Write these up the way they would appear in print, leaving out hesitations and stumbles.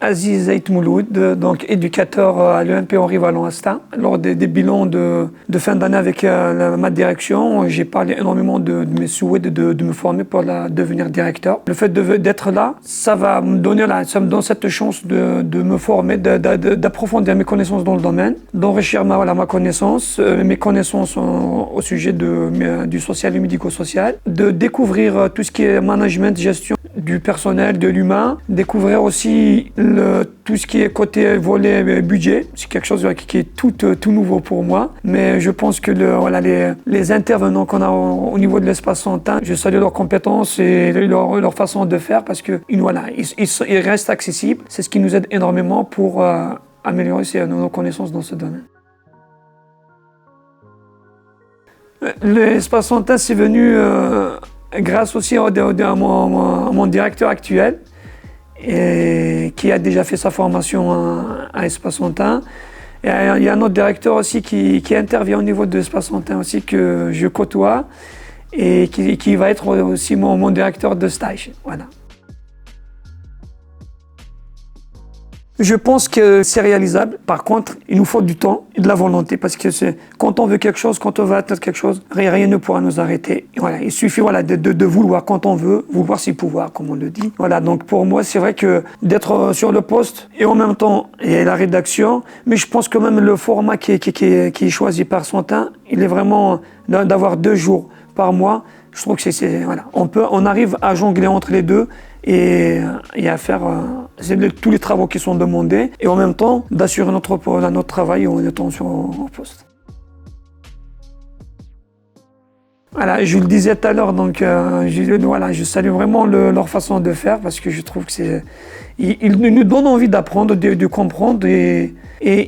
Aziz Zaït Mouloud, donc éducateur à l'EMP Henri Vallon-Astin. Lors des bilans de fin d'année avec ma direction, j'ai parlé énormément de mes souhaits de me former pour devenir directeur. Le fait d'être là, ça me donne cette chance de me former, d'approfondir mes connaissances dans le domaine, d'enrichir ma connaissance, mes connaissances au sujet du social et médico-social, de découvrir tout ce qui est management, gestion du personnel, de l'humain, découvrir aussi tout ce qui est côté volet budget. C'est quelque chose qui est tout nouveau pour moi, mais je pense que les intervenants qu'on a au niveau de l'espace Santin, je salue leurs compétences et leur façon de faire parce que ils restent accessibles. C'est ce qui nous aide énormément pour améliorer nos connaissances dans ce domaine. L'espace Santin, c'est venu grâce aussi à mon directeur actuel, qui a déjà fait sa formation à Espace Santin. Et il y a un autre directeur aussi qui intervient au niveau de Espace Santin aussi, que je côtoie, et qui va être aussi mon directeur de stage. Voilà. Je pense que c'est réalisable. Par contre, il nous faut du temps et de la volonté parce que quand on veut quelque chose, quand on veut atteindre quelque chose, rien ne pourra nous arrêter. Et voilà, il suffit de vouloir quand on veut, vouloir c'est pouvoir, comme on le dit. Voilà, donc pour moi, c'est vrai que d'être sur le poste et en même temps, il y a la rédaction, mais je pense que même le format qui est choisi par Santin, il est vraiment d'avoir 2 jours par mois. Je trouve que on arrive à jongler entre les deux et à faire tous les travaux qui sont demandés et en même temps d'assurer notre travail en étant au poste. Voilà, je le disais tout à l'heure, donc je salue vraiment leur façon de faire parce que je trouve que ils nous donnent envie d'apprendre, de comprendre et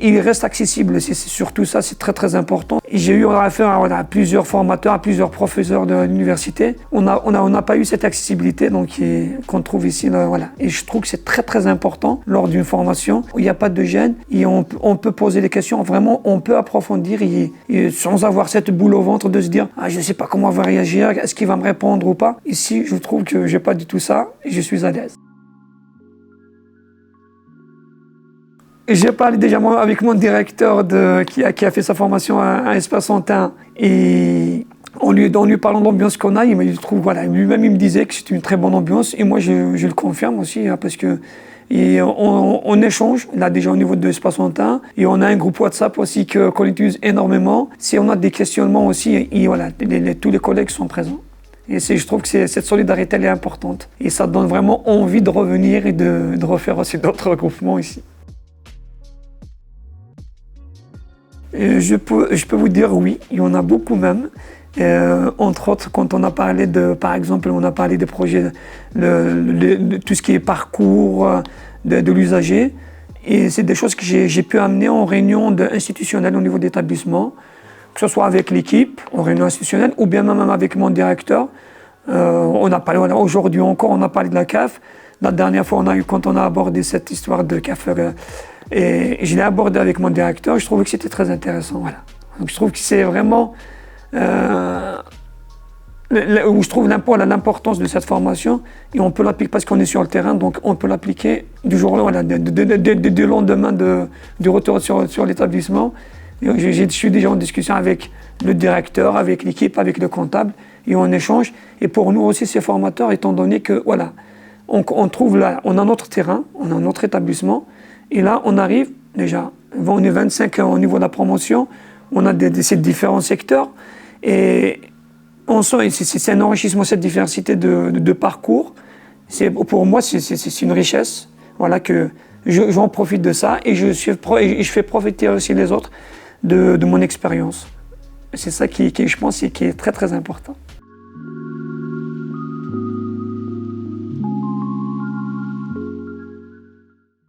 ils restent accessibles. C'est surtout ça, c'est très très important. Et j'ai eu affaire à plusieurs formateurs, à plusieurs professeurs de l'université. On n'a pas eu cette accessibilité qu'on trouve ici. Et je trouve que c'est très très important lors d'une formation où il n'y a pas de gêne et on peut poser des questions. Vraiment, on peut approfondir et sans avoir cette boule au ventre de se dire « je ne sais pas comment il va réagir, est-ce qu'il va me répondre ou pas ?» Ici, je trouve que je n'ai pas du tout ça et je suis à l'aise. J'ai parlé déjà avec mon directeur qui a fait sa formation à Espace Santin et en lui parlant de l'ambiance qu'on a, il trouve, lui-même il me disait que c'est une très bonne ambiance et moi je le confirme aussi parce que on échange là déjà au niveau de Espace Santin et on a un groupe WhatsApp aussi qu'on utilise énormément. Si on a des questionnements aussi, tous les collègues sont présents. Et je trouve que cette solidarité elle est importante et ça donne vraiment envie de revenir et de refaire aussi d'autres regroupements ici. Je peux vous dire oui, il y en a beaucoup même. Entre autres, quand on a parlé par exemple, on a parlé des projets, de tout ce qui est parcours de l'usager. Et c'est des choses que j'ai pu amener en réunion institutionnelle au niveau d'établissement, que ce soit avec l'équipe, en réunion institutionnelle, ou bien même avec mon directeur. Aujourd'hui encore, on a parlé de la CAF. La dernière fois, quand on a abordé cette histoire de CAF, et je l'ai abordé avec mon directeur, je trouvais que c'était très intéressant. Voilà. Donc je trouve que c'est vraiment où je trouve l'importance de cette formation et on peut l'appliquer parce qu'on est sur le terrain, donc on peut l'appliquer du jour au lendemain, du lendemain du retour sur l'établissement. Je suis déjà en discussion avec le directeur, avec l'équipe, avec le comptable et on échange. Et pour nous aussi, ces formateurs, étant donné que on trouve là, on a notre terrain, on a notre établissement. Et là, on arrive déjà, on est 25 au niveau de la promotion, on a ces différents secteurs et on sent, c'est un enrichissement, cette diversité de parcours. Pour moi, c'est une richesse, que j'en profite de ça et je fais profiter aussi les autres de mon expérience. C'est ça qui, je pense, qui est très très important.